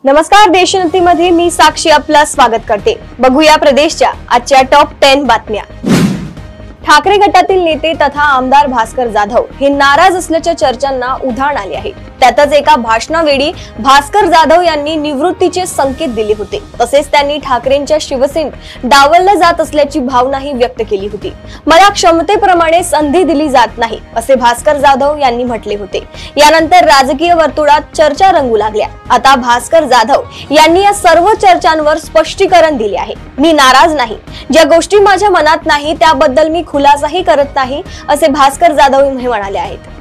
नमस्कार, देशोन्नतीमध्ये मी साक्षी आपलं स्वागत करते। बघूया प्रदेशच्या आजच्या टॉप 10 बातम्या। ठाकरे गटातील नेते तथा आमदार भास्कर जाधव हे नाराज असल्याच्या चर्चांना उधाण आले आहे। त्यातच एका भाषणावेळी भास्कर जाधव यांनी निवृत्तीचे संकेत दिले होते। तसेच त्यांनी ठाकरेंच्या शिवसेनेत डावललं जात असल्याची भावनाही व्यक्त केली होती। मला क्षमतेप्रमाणे संधी दिली जात नाही असे भास्कर जाधव यांनी म्हटले होते। यानंतर राजकीय वर्तुळात चर्चा रंगू लागल्या। आता भास्कर जाधव यांनी या सर्व चर्चांवर स्पष्टीकरण दिले आहे। मी नाराज नाही, ज्या गोष्टी माझ्या मनात नाही त्याबद्दल मी खुलासाही करत नाही असे भास्कर जाधव म्हणाले आहेत।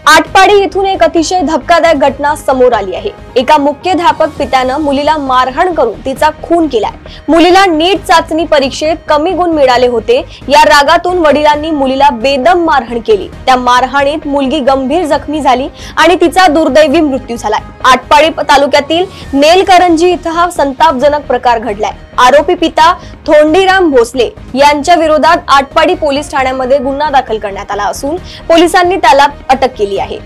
आटपाडी येथून एक अतिशय धक्कादायक घटना समोर आली आहे। एका मुख्याध्यापक पित्याने मुलीला मारहाण करून तिचा खून केलाय। मुलीला नीट चाचणी परीक्षेत कमी गुण मिळाले होते। या रागातून वडिलांनी मुलीला बेदम मारहाण केली। त्या मारहाणीत मुलगी गंभीर जखमी झाली आणि तिचा दुर्दैवी मृत्यू झालाय। आटपाडी तालुक्यातील नेलकरंजी इथं हा संतापजनक प्रकार घडलाय। आरोपी पिता थोंडीराम भोसले यांच्या विरोधात आटपाडी पोलीस ठाण्यामध्ये गुन्हा दाखल करण्यात आला असून पोलिसांनी त्याला अटक केली आहे।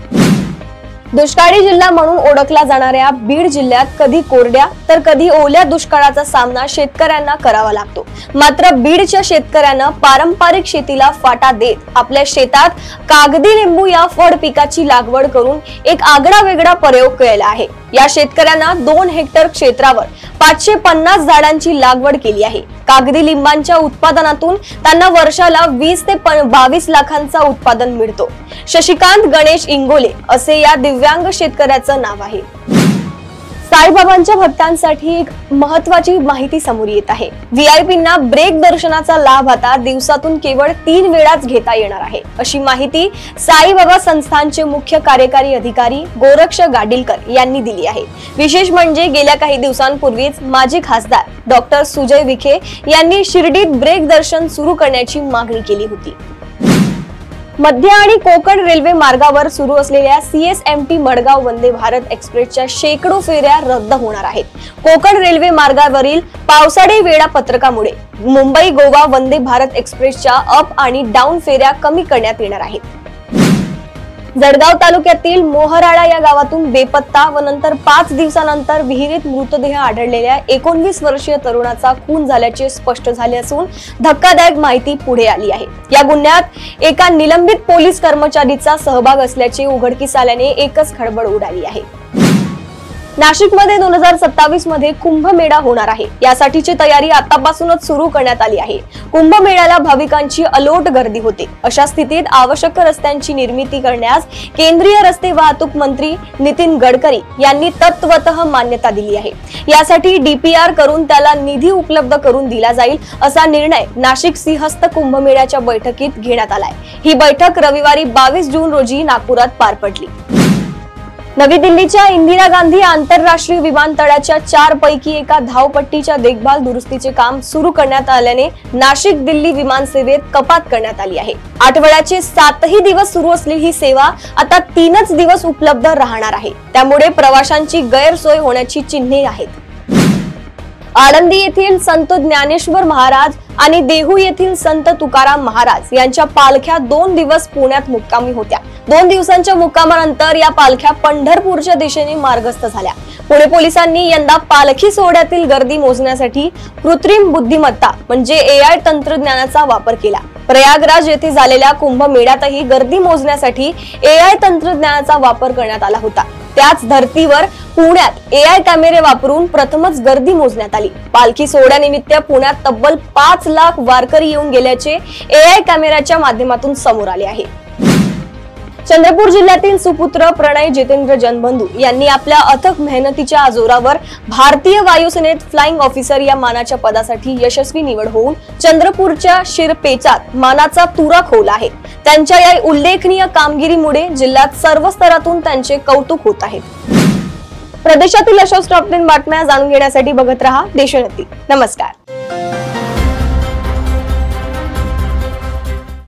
दुष्काळी जिल्हा म्हणून ओळखला जाणाऱ्या बीड जिल्ह्यात कधी कोरड्या तर कधी ओल्या दुष्काळाचा सामना शेतकऱ्यांना करावा लागतो। मात्र बीडच्या शेतकऱ्यांना पारंपरिक शेतीला फाटा देत आपल्या शेतात कागदी लिंबू या फळ पिकाची लागवड करून एक आगळा वेगळा प्रयोग केला आहे। या शेतकऱ्यांना 2 हेक्टर क्षेत्रावर 550 झाडांची लागवड केली आहे। कागदी लिंबांच्या उत्पादनातून त्यांना वर्षाला 20 ते 22 लाखांचा उत्पादन मिळतो। शशिकांत गणेश इंगोले असे या दिव्यांग शेतकऱ्याचं नाव आहे। साईबाबांच्या भक्तांसाठी एक महत्त्वाची माहिती समोर येत आहे। व्हीआयपींना ब्रेक दर्शनाचा लाभ आता दिवसातून केवळ 3 वेळाच घेता येणार आहे, अशी माहिती साईबाबा संस्थानचे मुख्य कार्यकारी अधिकारी गोरक्ष गाडीलकर यांनी दिली आहे। विशेष म्हणजे गेल्या काही दिवसांपूर्वीच माजी खासदार डॉक्टर सुजय विखे यांनी शिर्डीत ब्रेक दर्शन सुरू करण्याची मागणी केली होती। मध्य आणि कोकण रेल्वे मार्गावर सुरू असलेल्या CSMT मडगाव वंदे भारत एक्सप्रेसच्या शेकडो फेऱ्या रद्द होणार आहेत। कोकण रेल्वे मार्गावरील पावसाळी वेळापत्रकामुळे मुंबई गोवा वंदे भारत एक्सप्रेसच्या अप आणि डाऊन फेऱ्या कमी करण्यात येणार आहेत। जळगाव तालुक्यातील मोहराळा या गावातून बेपत्ता व नंतर 5 दिवसानंतर विहिरीत मृतदेह आढळलेल्या 19 वर्षीय तरुणाचा खून झाल्याचे स्पष्ट झाले असून धक्कादायक माहिती पुढे आली आहे। या गुन्ह्यात एका निलंबित पोलीस कर्मचारीचा सहभाग असल्याचे उघडकीस आल्याने एकच खळबळ उडाली आहे। नाशिकमध्ये 2027 मध्ये कुंभमेळा होणार आहे। यासाठीची तयारी आतापासूनच सुरू करण्यात आली आहे। कुंभमेळ्याला भाविकांची अलोट गर्दी होते। अशा स्थितीत आवश्यक रस्त्यांची निर्मिती करण्यास केंद्रीय रस्ते वाहतूक मंत्री नितीन गडकरी यांनी तत्वतः मान्यता दिली आहे। यासाठी DPR करून त्याला निधी उपलब्ध करून दिला जाईल असा निर्णय नाशिक सिंहस्थ कुंभमेळ्याच्या बैठकीत घेण्यात आलाय। ही बैठक रविवारी 22 जून रोजी नागपुरात पार पडली। नवी दिल्लीच्या इंदिरा गांधी आंतरराष्ट्रीय विमानतळाच्या 4 पैकी एका धावपट्टीच्या देखभाल दुरुस्तीचे काम सुरू करण्यात आल्याने नाशिक दिल्ली विमान सेवेत कपात करण्यात आली आहे। आठवड्याचे 7ही दिवस सुरू असलेली ही सेवा आता 3च दिवस उपलब्ध राहणार आहे। त्यामुळे प्रवाशांची गैरसोय होण्याची चिन्हे आहेत। आळंदी येथील संत ज्ञानेश्वर महाराज आणि देहू येथील संत तुकाराम महाराज यांच्या पालख्या 2 दिवस पुण्यात मुक्कामी होत्या। 2 दिवसांच्या मुक्कामानंतर या पालख्या पंढरपूरच्या दिशेने मार्गस्थ झाल्या। पुणे पोलिसांनी यंदा पालखी सोहळ्यातील गर्दी मोजण्यासाठी कृत्रिम बुद्धिमत्ता म्हणजे AI तंत्रज्ञानाचा वापर केला। प्रयागराज येथे झालेल्या कुंभमेळ्यातही गर्दी मोजण्यासाठी AI तंत्रज्ञानाचा वापर करण्यात आला होता। त्याच धर्तीवर पुण्यात AI कॅमेरे वापरून प्रथमच गर्दी मोजण्यात आली। पालखी सोहळ्यानिमित्त पुण्यात तब्बल 5 लाख वारकरी येऊन गेल्याचे AI कॅमेऱ्याच्या माध्यमातून समोर आले आहे। चंद्रपूर जिल्ह्यातील सुपुत्र प्रणय जितेंद्र जनबंधू यांनी आपल्या अथक मेहनतीच्या जोरावर भारतीय वायुसेनेत फ्लाइंग ऑफिसर या मानाच्या पदासाठी यशस्वी निवड होऊन चंद्रपूरच्या शिरपेचात मानाचा तुरा खोवला आहे। त्यांच्या या उल्लेखनीय कामगिरीमुळे जिल्ह्यात सर्व स्तरातून त्यांचे कौतुक होत आहे। प्रदेशातील अशाच टॉप 10 बातम्या जाणून घेण्यासाठी बघत रहा देशोन्नती। नमस्कार।